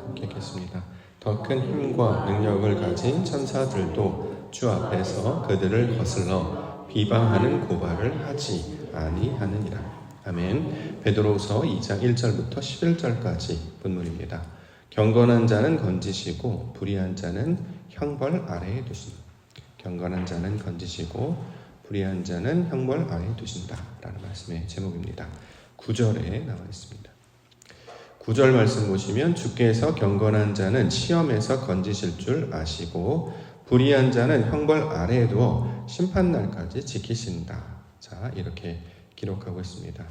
함께 읽겠습니다. 더 큰 힘과 능력을 가진 천사들도 주 앞에서 그들을 거슬러 비방하는 고발을 하지 아니하느니라. 아멘. 베드로후서 2장 1절부터 11절까지 본문입니다. 경건한 자는 건지시고 불의한 자는 형벌 아래에 두신다. 경건한 자는 건지시고 불의한 자는 형벌 아래에 두신다 라는 말씀의 제목입니다. 9절에 나와 있습니다. 9절 말씀 보시면 주께서 경건한 자는 시험에서 건지실 줄 아시고 불의한 자는 형벌 아래에 두어 심판날까지 지키신다. 자, 이렇게 기록하고 있습니다.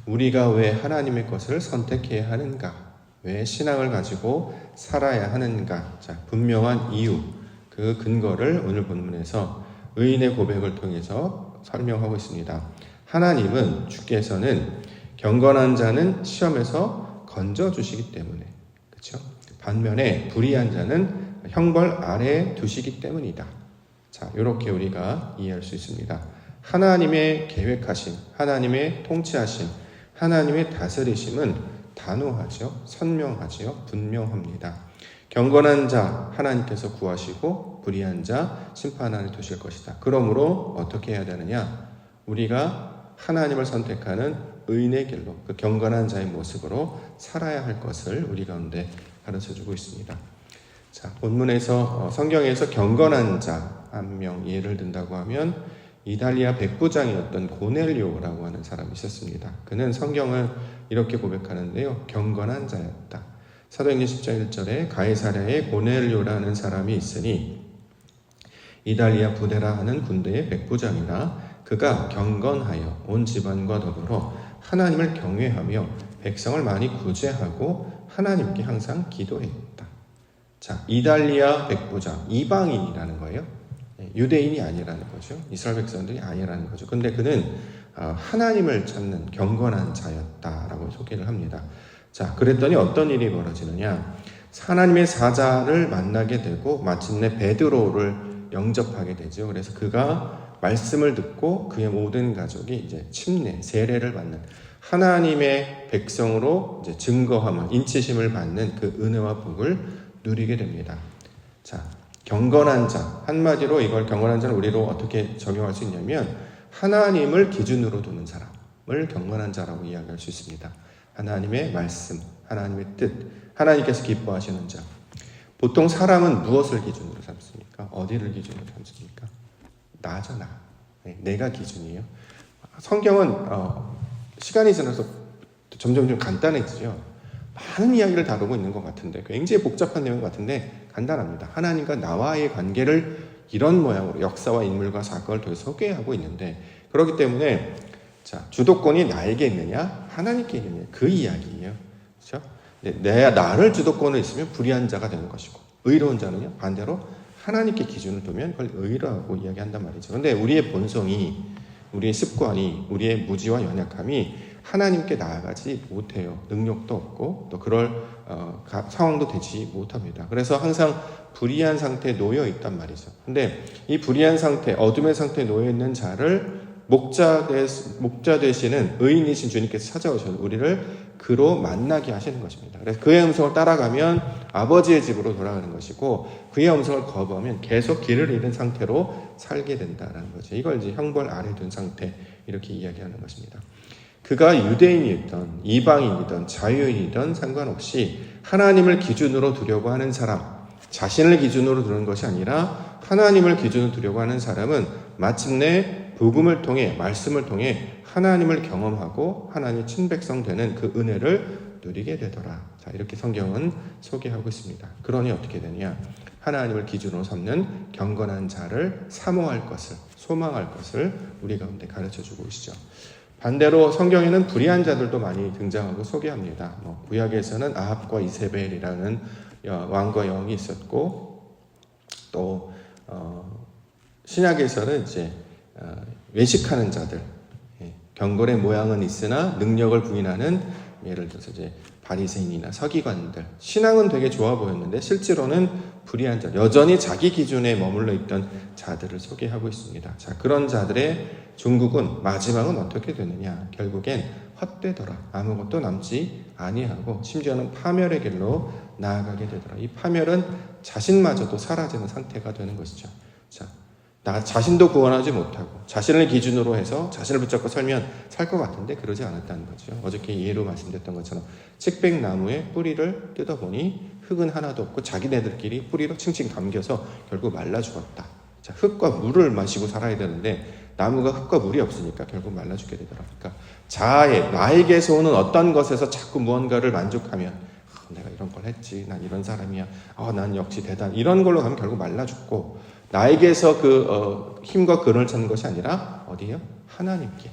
우리가 왜 하나님의 것을 선택해야 하는가? 왜 신앙을 가지고 살아야 하는가? 자, 분명한 이유, 그 근거를 오늘 본문에서 의인의 고백을 통해서 설명하고 있습니다. 하나님은 주께서는 경건한 자는 시험에서 건져주시기 때문에, 그렇죠? 반면에 불의한 자는 형벌 아래에 두시기 때문이다. 자, 이렇게 우리가 이해할 수 있습니다. 하나님의 계획하심, 하나님의 통치하심, 하나님의 다스리심은 단호하죠, 선명하죠, 분명합니다. 경건한 자 하나님께서 구하시고 불의한 자 심판 안에 두실 것이다. 그러므로 어떻게 해야 되느냐? 우리가 하나님을 선택하는 의인의 길로, 그 경건한 자의 모습으로 살아야 할 것을 우리 가운데 가르쳐주고 있습니다. 자, 본문에서 성경에서 경건한 자 한 명 예를 든다고 하면 이달리아 백부장이었던 고넬료라고 하는 사람이 있었습니다. 그는 성경을 이렇게 고백하는데요, 경건한 자였다. 사도행전 10장 1절에 가이사랴에 고넬료라는 사람이 있으니 이달리아 부데라 하는 군대의 백부장이라 그가 경건하여 온 집안과 더불어 하나님을 경외하며 백성을 많이 구제하고 하나님께 항상 기도했다. 자, 이달리아 백부장, 이방인이라는 거예요. 유대인이 아니라는 거죠. 이스라엘 백성들이 아니라는 거죠. 근데 그는 하나님을 찾는 경건한 자였다라고 소개를 합니다. 자, 그랬더니 어떤 일이 벌어지느냐? 하나님의 사자를 만나게 되고 마침내 베드로를 영접하게 되죠. 그래서 그가 말씀을 듣고 그의 모든 가족이 이제 침례, 세례를 받는, 하나님의 백성으로 이제 증거함을, 인치심을 받는 그 은혜와 복을 누리게 됩니다. 자, 경건한 자, 한마디로 이걸 경건한 자를 우리로 어떻게 적용할 수 있냐면 하나님을 기준으로 두는 사람을 경건한 자라고 이야기할 수 있습니다. 하나님의 말씀, 하나님의 뜻, 하나님께서 기뻐하시는 자. 보통 사람은 무엇을 기준으로 삼습니까? 어디를 기준으로 삼습니까? 나죠, 나. 내가 기준이에요. 성경은 시간이 지나서 점점 좀 간단해지죠. 많은 이야기를 다루고 있는 것 같은데, 굉장히 복잡한 내용 같은데 간단합니다. 하나님과 나와의 관계를 이런 모양으로 역사와 인물과 사건을 통해 소개하고 있는데, 그렇기 때문에 자, 주도권이 나에게 있느냐, 하나님께 있느냐, 그 이야기예요. 그렇죠? 나를 주도권을 있으면 불의한 자가 되는 것이고, 의로운 자는요 반대로 하나님께 기준을 두면 그걸 의라고 이야기한단 말이죠. 그런데 우리의 본성이, 우리의 습관이, 우리의 무지와 연약함이 하나님께 나아가지 못해요. 능력도 없고 또 그럴 상황도 되지 못합니다. 그래서 항상 불의한 상태에 놓여 있단 말이죠. 근데 이 불의한 상태, 어둠의 상태에 놓여 있는 자를 목자 되시는 의인이신 주님께서 찾아오셔서 우리를 그로 만나게 하시는 것입니다. 그래서 그의 음성을 따라가면 아버지의 집으로 돌아가는 것이고, 그의 음성을 거부하면 계속 길을 잃은 상태로 살게 된다는 거죠. 이걸 이제 형벌 아래 둔 상태, 이렇게 이야기하는 것입니다. 그가 유대인이든 이방인이든 자유인이든 상관없이 하나님을 기준으로 두려고 하는 사람, 자신을 기준으로 두는 것이 아니라 하나님을 기준으로 두려고 하는 사람은 마침내 복음을 통해, 말씀을 통해 하나님을 경험하고 하나님의 친백성 되는 그 은혜를 누리게 되더라. 자, 이렇게 성경은 소개하고 있습니다. 그러니 어떻게 되냐? 하나님을 기준으로 삼는 경건한 자를 사모할 것을, 소망할 것을 우리 가운데 가르쳐주고 계시죠. 반대로 성경에는 불의한 자들도 많이 등장하고 소개합니다. 구약에서는 아합과 이세벨이라는 왕과 영이 있었고, 또 신약에서는 이제 외식하는 자들, 경건의 모양은 있으나 능력을 부인하는, 예를 들어서 이제 바리새인이나 서기관들, 신앙은 되게 좋아 보였는데 실제로는 불의한 자, 여전히 자기 기준에 머물러 있던 자들을 소개하고 있습니다. 자, 그런 자들의 종국은, 마지막은 어떻게 되느냐? 결국엔 헛되더라. 아무것도 남지 아니하고 심지어는 파멸의 길로 나아가게 되더라. 이 파멸은 자신마저도 사라지는 상태가 되는 것이죠. 자, 나 자신도 구원하지 못하고 자신을 기준으로 해서 자신을 붙잡고 살면 살 것 같은데 그러지 않았다는 거죠. 어저께 예로 말씀드렸던 것처럼 측백나무의 뿌리를 뜯어보니 흙은 하나도 없고 자기네들끼리 뿌리로 칭칭 감겨서 결국 말라 죽었다. 자, 흙과 물을 마시고 살아야 되는데 나무가 흙과 물이 없으니까 결국 말라 죽게 되더라. 그러니까 자아의 나에게서 오는 어떤 것에서 자꾸 무언가를 만족하면 내가 이런 걸 했지, 난 이런 사람이야, 난 역시 대단, 이런 걸로 가면 결국 말라 죽고, 나에게서 힘과 근을 찾는 것이 아니라 어디에요? 하나님께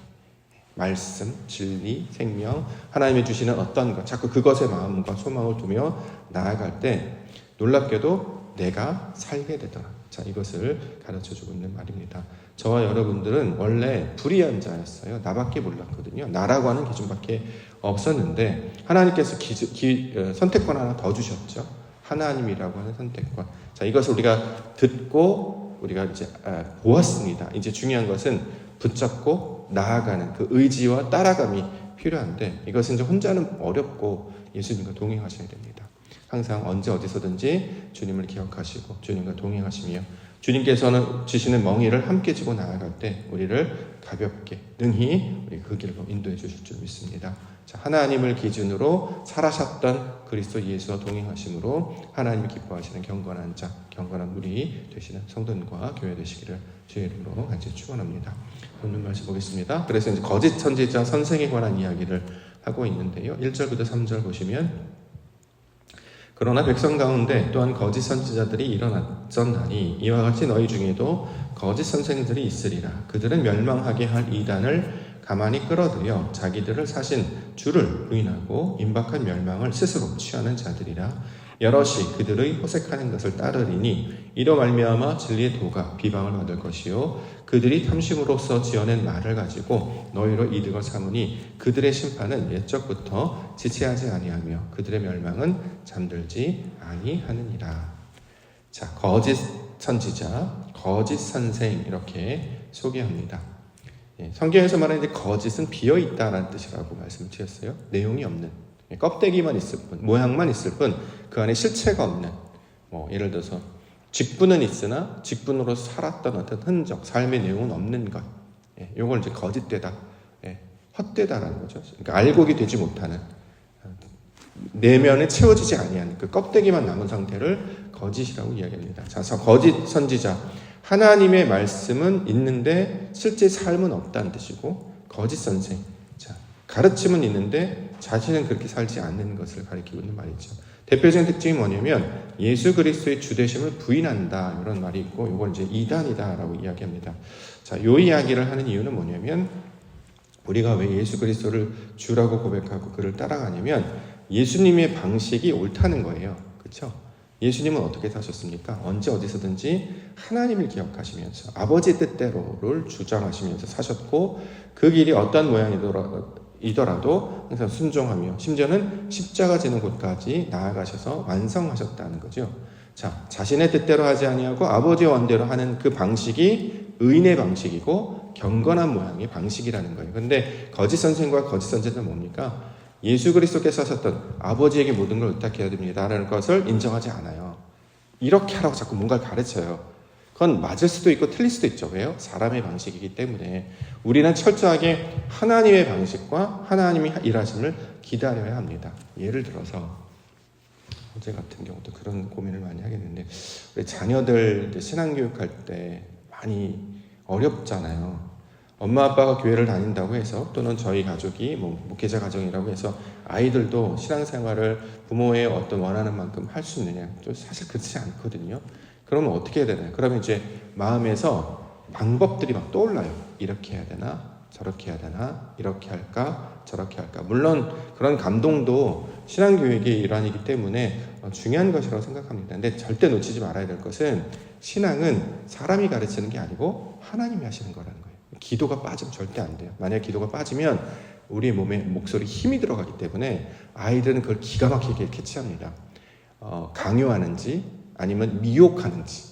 말씀, 진리, 생명, 하나님이 주시는 어떤 것, 자꾸 그것에 마음과 소망을 두며 나아갈 때 놀랍게도 내가 살게 되더라. 자, 이것을 가르쳐주고 있는 말입니다. 저와 여러분들은 원래 불의한 자였어요. 나밖에 몰랐거든요. 나라고 하는 기준밖에 없었는데 하나님께서 선택권 하나 더 주셨죠. 하나님이라고 하는 선택권. 자, 이것을 우리가 듣고 우리가 이제 보았습니다. 이제 중요한 것은 붙잡고 나아가는 그 의지와 따라감이 필요한데 이것은 이제 혼자는 어렵고 예수님과 동행하셔야 됩니다. 항상 언제 어디서든지 주님을 기억하시고 주님과 동행하시며 주님께서는 주시는 멍에를 함께 지고 나아갈 때 우리를 가볍게 능히 우리 그 길로 인도해 주실 줄 믿습니다. 자, 하나님을 기준으로 살아셨던 그리스도 예수와 동행하심으로 하나님이 기뻐하시는 경건한 자, 경건한 우리 되시는 성도님과 교회 되시기를 주의 이름으로 간절히 축원합니다. 오늘 말씀 보겠습니다. 그래서 이제 거짓 선지자 선생에 관한 이야기를 하고 있는데요. 1절부터 3절 보시면 그러나 백성 가운데 또한 거짓 선지자들이 일어났었나니 이와 같이 너희 중에도 거짓 선생들이 있으리라. 그들은 멸망하게 할 이단을 가만히 끌어들여 자기들을 사신 주를 부인하고 임박한 멸망을 스스로 취하는 자들이라. 여럿이 그들의 호색하는 것을 따르리니 이로 말미암아 진리의 도가 비방을 받을 것이요 그들이 탐심으로써 지어낸 말을 가지고 너희로 이득을 삼으니 그들의 심판은 옛적부터 지체하지 아니하며 그들의 멸망은 잠들지 아니하느니라. 자, 거짓 선지자, 거짓 선생 이렇게 소개합니다. 성경에서 말하는 거짓은 비어있다라는 뜻이라고 말씀을 드렸어요. 내용이 없는, 껍데기만 있을 뿐, 모양만 있을 뿐 그 안에 실체가 없는, 예를 들어서 직분은 있으나 직분으로 살았던 어떤 흔적, 삶의 내용은 없는 것, 이걸 이제 거짓되다, 헛되다라는 거죠. 그러니까 알곡이 되지 못하는, 내면에 채워지지 아니하는 그 껍데기만 남은 상태를 거짓이라고 이야기합니다. 자, 거짓 선지자, 하나님의 말씀은 있는데 실제 삶은 없다는 뜻이고, 거짓 선생, 자, 가르침은 있는데 자신은 그렇게 살지 않는 것을 가리키고 있는 말이죠. 대표적인 특징이 뭐냐면 예수 그리스도의 주되심을 부인한다, 이런 말이 있고, 이걸 이제 이단이다라고 이야기합니다. 자, 이 이야기를 하는 이유는 뭐냐면 우리가 왜 예수 그리스도를 주라고 고백하고 그를 따라가냐면 예수님의 방식이 옳다는 거예요. 그렇죠? 예수님은 어떻게 사셨습니까? 언제 어디서든지 하나님을 기억하시면서 아버지의 뜻대로를 주장하시면서 사셨고, 그 길이 어떤 모양이더라도 항상 순종하며 심지어는 십자가 지는 곳까지 나아가셔서 완성하셨다는 거죠. 자, 자신의 뜻대로 하지 아니하고 아버지의 원대로 하는 그 방식이 의인의 방식이고 경건한 모양의 방식이라는 거예요. 그런데 거짓 선생과 거짓 선지자는 뭡니까? 예수 그리스도께서 하셨던 아버지에게 모든 걸 의탁해야 됩니다라는 것을 인정하지 않아요. 이렇게 하라고 자꾸 뭔가를 가르쳐요. 그건 맞을 수도 있고 틀릴 수도 있죠. 왜요? 사람의 방식이기 때문에 우리는 철저하게 하나님의 방식과 하나님이 일하심을 기다려야 합니다. 예를 들어서 어제 같은 경우도 그런 고민을 많이 하겠는데, 우리 자녀들 신앙교육할 때 많이 어렵잖아요. 엄마 아빠가 교회를 다닌다고 해서 또는 저희 가족이 목회자 가정이라고 해서 아이들도 신앙생활을 부모의 어떤 원하는 만큼 할 수 있느냐? 또 사실 그렇지 않거든요. 그러면 어떻게 해야 되나요? 그러면 이제 마음에서 방법들이 막 떠올라요. 이렇게 해야 되나? 저렇게 해야 되나? 이렇게 할까? 저렇게 할까? 물론 그런 감동도 신앙교육의 일환이기 때문에 중요한 것이라고 생각합니다. 근데 절대 놓치지 말아야 될 것은 신앙은 사람이 가르치는 게 아니고 하나님이 하시는 거라는 거예요. 기도가 빠지면 절대 안 돼요. 만약 기도가 빠지면 우리 몸에 목소리 힘이 들어가기 때문에 아이들은 그걸 기가 막히게 이렇게 취합니다. 강요하는지 아니면 미혹하는지,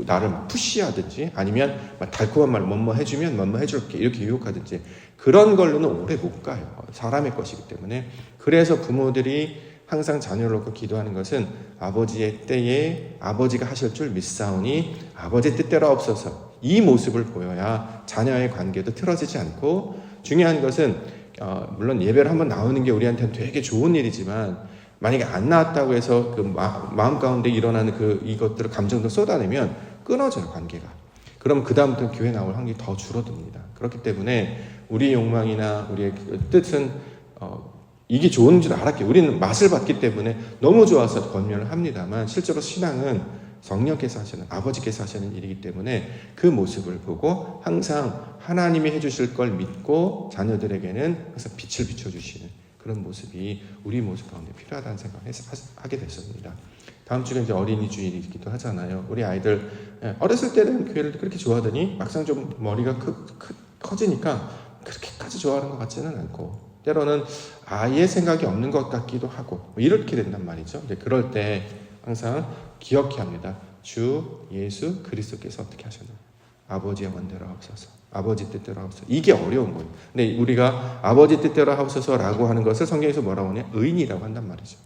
나를 막 푸시하든지 아니면 막 달콤한 말 뭐뭐 해주면 뭐뭐 해줄게 이렇게 유혹하든지 그런 걸로는 오래 못 가요. 사람의 것이기 때문에. 그래서 부모들이 항상 자녀를 놓고 기도하는 것은 아버지의 때에 아버지가 하실 줄 믿사오니 아버지의 뜻대로 하옵소서. 이 모습을 보여야 자녀의 관계도 틀어지지 않고, 중요한 것은 물론 예배를 한번 나오는 게 우리한테는 되게 좋은 일이지만 만약에 안 나왔다고 해서 그 마음 가운데 일어나는 이것들을 감정도 쏟아내면 끊어져요, 관계가. 그럼 그 다음부터 교회 나올 확률이 더 줄어듭니다. 그렇기 때문에 우리 욕망이나 우리의 뜻은 이게 좋은 줄 알았기에 우리는 맛을 봤기 때문에 너무 좋아서 권면을 합니다만, 실제로 신앙은 성령께서 하시는, 아버지께서 하시는 일이기 때문에 그 모습을 보고 항상 하나님이 해주실 걸 믿고 자녀들에게는 항상 빛을 비춰주시는 그런 모습이 우리 모습 가운데 필요하다는 생각을 하게 됐습니다. 다음 주에 이제 어린이 주일이기도 하잖아요. 우리 아이들 어렸을 때는 교회를 그렇게 좋아하더니 막상 좀 머리가 커지니까 그렇게까지 좋아하는 것 같지는 않고, 때로는 아예 생각이 없는 것 같기도 하고 이렇게 된단 말이죠. 이제 그럴 때 항상 기억해야 합니다. 주 예수 그리스도께서 어떻게 하셨나요? 아버지의 원대로 하옵소서, 아버지 뜻대로 하옵소서. 이게 어려운 거예요. 근데 우리가 아버지 뜻대로 하옵소서라고 하는 것을 성경에서 뭐라고 하냐? 의인이라고 한단 말이죠.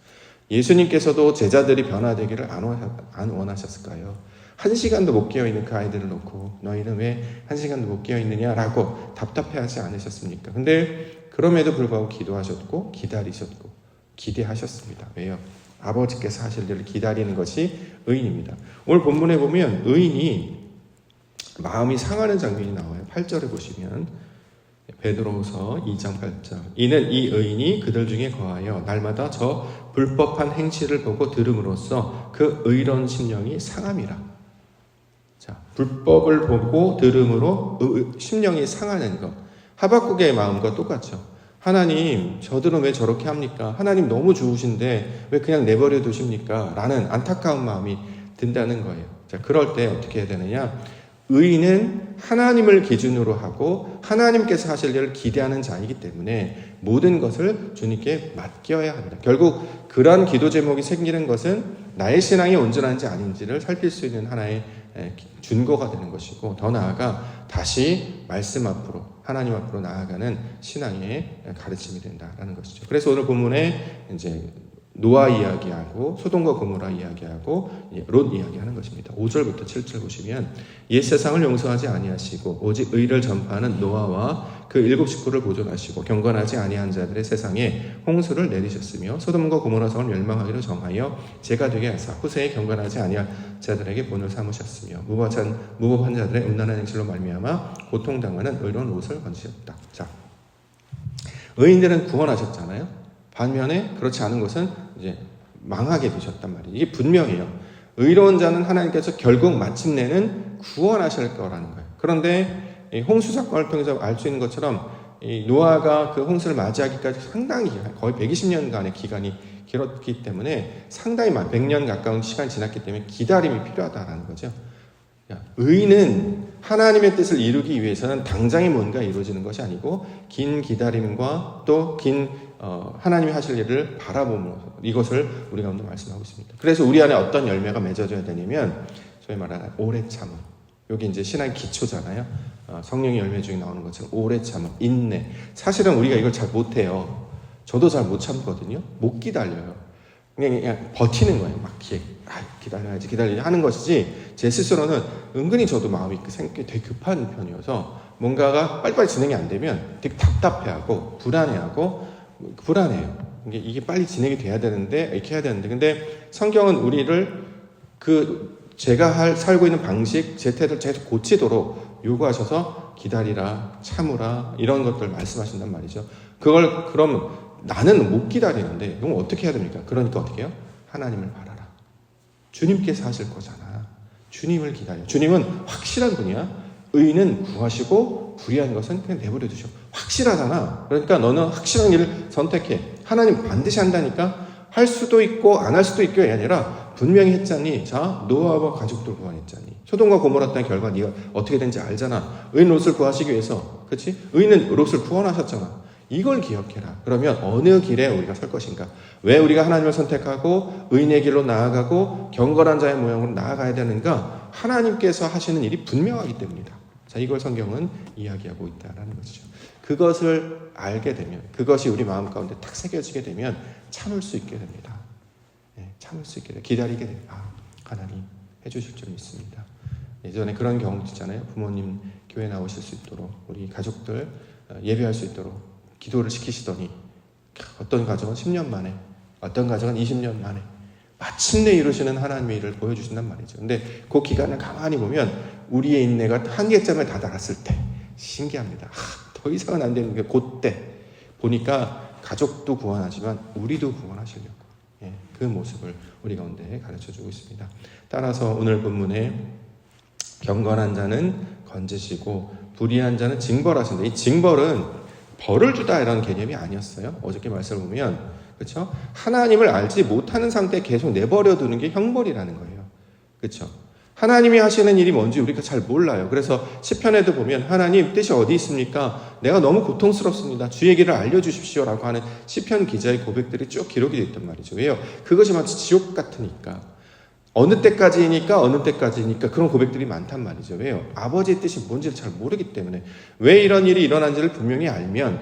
예수님께서도 제자들이 변화되기를 안 원하셨을까요? 1시간도 못 깨어있는 그 아이들을 놓고 너희는 왜 1시간도 못 깨어있느냐라고 답답해하지 않으셨습니까? 근데 그럼에도 불구하고 기도하셨고 기다리셨고 기대하셨습니다. 왜요? 아버지께서 하실 일을 기다리는 것이 의인입니다. 오늘 본문에 보면 의인이 마음이 상하는 장면이 나와요. 8절에 보시면 베드로후서 2장 8절. 이는 이 의인이 그들 중에 거하여 날마다 저 불법한 행실을 보고 들음으로써 그 의로운 심령이 상함이라. 자, 불법을 보고 들음으로 심령이 상하는 것. 하박국의 마음과 똑같죠. 하나님, 저들은 왜 저렇게 합니까? 하나님 너무 좋으신데 왜 그냥 내버려 두십니까? 라는 안타까운 마음이 든다는 거예요. 자, 그럴 때 어떻게 해야 되느냐? 의인은 하나님을 기준으로 하고 하나님께서 하실 일을 기대하는 자이기 때문에 모든 것을 주님께 맡겨야 합니다. 결국 그런 기도 제목이 생기는 것은 나의 신앙이 온전한지 아닌지를 살필 수 있는 하나의 준거가 되는 것이고, 더 나아가 다시 말씀 앞으로, 하나님 앞으로 나아가는 신앙의 가르침이 된다라는 것이죠. 그래서 오늘 본문에 이제 노아 이야기하고 소돔과 고모라 이야기하고 롯 이야기하는 것입니다. 5절부터 7절 보시면 옛 세상을 용서하지 아니하시고 오직 의를 전파하는 노아와 그 7 식구를 보존하시고 경건하지 아니한 자들의 세상에 홍수를 내리셨으며 소돔과 고모라 성을 멸망하기로 정하여 죄가 되게 하사 후세에 경건하지 아니한 자들에게 본을 삼으셨으며 무법한 자들의 음란한 행실로 말미암아 고통당하는 의로운 롯을 건지셨다. 자, 의인들은 구원하셨잖아요. 반면에 그렇지 않은 것은 이제 망하게 되셨단 말이에요. 이게 분명해요. 의로운 자는 하나님께서 결국 마침내는 구원하실 거라는 거예요. 그런데 이 홍수 사건을 통해서 알 수 있는 것처럼 이 노아가 그 홍수를 맞이하기까지 상당히 거의 120년간의 기간이 길었기 때문에 상당히 100년 가까운 시간이 지났기 때문에 기다림이 필요하다는 거죠. 의인은 하나님의 뜻을 이루기 위해서는 당장에 뭔가 이루어지는 것이 아니고 긴 기다림과 또 긴 하나님이 하실 일을 바라보면서 이것을 우리 가운데 말씀하고 있습니다. 그래서 우리 안에 어떤 열매가 맺어져야 되냐면 소위 말하는 오래 참음. 여기 이제 신앙의 기초잖아요. 성령의 열매 중에 나오는 것처럼 오래 참음, 인내. 사실은 우리가 이걸 잘 못해요. 저도 잘 못 참거든요. 못 기다려요. 그냥 버티는 거예요. 막 기다려야지 하는 것이지, 제 스스로는 은근히 저도 마음이 되게 급한 편이어서 뭔가가 빨리빨리 진행이 안 되면 되게 답답해하고 불안해요. 이게 빨리 진행이 돼야 되는데, 이렇게 해야 되는데, 근데 성경은 우리를 제가 살고 있는 방식, 제 태도를 계속 고치도록 요구하셔서 기다리라, 참으라, 이런 것들 말씀하신단 말이죠. 그러면 나는 못 기다리는데, 그럼 어떻게 해야 됩니까? 그러니까 어떻게 해요? 하나님을 바라라. 주님께서 하실 거잖아. 주님을 기다려. 주님은 확실한 분이야. 의인은 구하시고 불의한 것은 그냥 내버려 두셔. 확실하잖아. 그러니까 너는 확실한 일을 선택해. 하나님 반드시 한다니까. 할 수도 있고 안 할 수도 있고가 아니라 분명히 했잖니. 자, 노아와 가족들 구원했잖니. 소돔과 고모라 땅의 결과 네가 어떻게 된지 알잖아. 의인 롯을 구하시기 위해서, 그렇지? 의인은 롯을 구원하셨잖아. 이걸 기억해라. 그러면 어느 길에 우리가 설 것인가? 왜 우리가 하나님을 선택하고 의인의 길로 나아가고 경건한 자의 모양으로 나아가야 되는가? 하나님께서 하시는 일이 분명하기 때문이다. 자, 이걸 성경은 이야기하고 있다라는 것이죠. 그것을 알게 되면, 그것이 우리 마음 가운데 탁 새겨지게 되면 참을 수 있게 됩니다. 참을 수 있게 돼. 기다리게 돼요. 하나님 해주실 줄 믿습니다. 예전에 그런 경우 있잖아요. 부모님 교회 나오실 수 있도록, 우리 가족들 예배할 수 있도록 기도를 시키시더니 어떤 가정은 10년 만에, 어떤 가정은 20년 만에 마침내 이루시는 하나님의 일을 보여주신단 말이죠. 근데 그 기간을 가만히 보면 우리의 인내가 한계점에 다다랐을 때 신기합니다. 더 이상은 안 되는 게 그때 보니까 가족도 구원하지만 우리도 구원하시려고 그 모습을 우리 가운데 가르쳐주고 있습니다. 따라서 오늘 본문에 경건한 자는 건지시고 불의한 자는 징벌하신다. 이 징벌은 벌을 주다 이런 개념이 아니었어요. 어저께 말씀을 보면, 그렇죠? 하나님을 알지 못하는 상태에 계속 내버려 두는 게 형벌이라는 거예요. 그렇죠? 하나님이 하시는 일이 뭔지 우리가 잘 몰라요. 그래서 시편에도 보면 하나님 뜻이 어디 있습니까? 내가 너무 고통스럽습니다. 주의 길을 알려주십시오라고 하는 시편 기자의 고백들이 쭉 기록이 되어 있단 말이죠. 왜요? 그것이 마치 지옥 같으니까. 어느 때까지니까 그런 고백들이 많단 말이죠. 왜요? 아버지의 뜻이 뭔지를 잘 모르기 때문에. 왜 이런 일이 일어난지를 분명히 알면,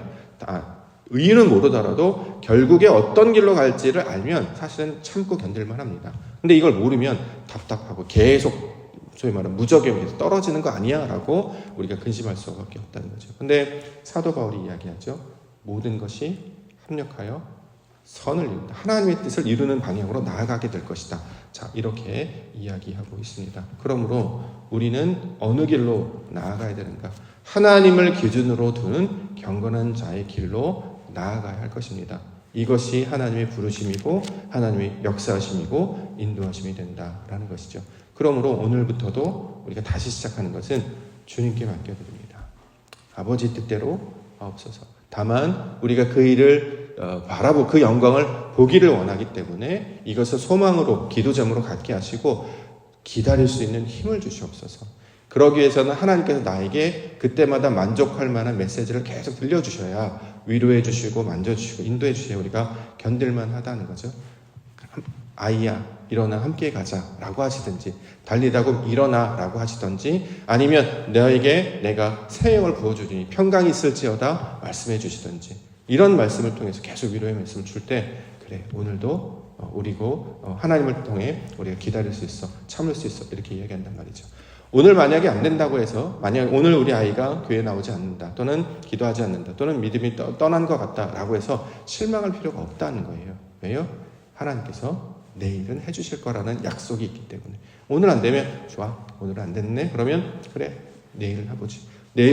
의의는 모르더라도 결국에 어떤 길로 갈지를 알면 사실은 참고 견딜만 합니다. 근데 이걸 모르면 답답하고 계속 소위 말하는 무적에 의해서 떨어지는 거 아니야? 라고 우리가 근심할 수밖에 없다는 거죠. 근데 사도 바울이 이야기하죠. 모든 것이 합력하여 선을 이룬다. 하나님의 뜻을 이루는 방향으로 나아가게 될 것이다. 자, 이렇게 이야기하고 있습니다. 그러므로 우리는 어느 길로 나아가야 되는가? 하나님을 기준으로 두는 경건한 자의 길로 나아가야 할 것입니다. 이것이 하나님의 부르심이고 하나님의 역사하심이고 인도하심이 된다라는 것이죠. 그러므로 오늘부터도 우리가 다시 시작하는 것은 주님께 맡겨드립니다. 아버지 뜻대로 하옵소서. 다만 우리가 그 일을 바라보고 그 영광을 보기를 원하기 때문에 이것을 소망으로 기도점으로 갖게 하시고 기다릴 수 있는 힘을 주시옵소서. 그러기 위해서는 하나님께서 나에게 그때마다 만족할 만한 메시지를 계속 들려주셔야 위로해 주시고 만져주시고 인도해 주셔야 우리가 견딜만 하다는 거죠. 아이야 일어나 함께 가자라고 하시든지 달리다고 일어나라고 하시든지 아니면 너에게 내가 새 영을 부어주니 평강이 있을지어다 말씀해 주시든지 이런 말씀을 통해서 계속 위로의 말씀을 줄 때 그래 오늘도 우리고 하나님을 통해 우리가 기다릴 수 있어 참을 수 있어 이렇게 이야기한단 말이죠. 오늘 만약에 안 된다고 해서 만약 오늘 우리 아이가 교회에 나오지 않는다 또는 기도하지 않는다 또는 믿음이 떠난 것 같다라고 해서 실망할 필요가 없다는 거예요. 왜요? 하나님께서 내일은 해주실 거라는 약속이 있기 때문에 오늘 안 되면 좋아 오늘은 안 됐네 그러면 그래 내일 해보지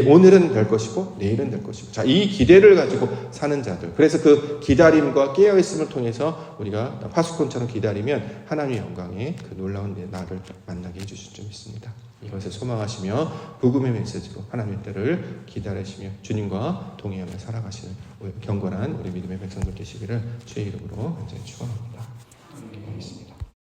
오늘은 될 것이고 내일은 될 것이고 자, 이 기대를 가지고 사는 자들 그래서 그 기다림과 깨어있음을 통해서 우리가 파수꾼처럼 기다리면 하나님의 영광에 그 놀라운 나를 만나게 해주실 줄 믿습니다. 이것을 소망하시며 복음의 메시지로 하나님의 때를 기다리시며 주님과 동행하며 살아가시는 경건한 우리 믿음의 백성들 되시기를 주의 이름으로 간절히 축원합니다.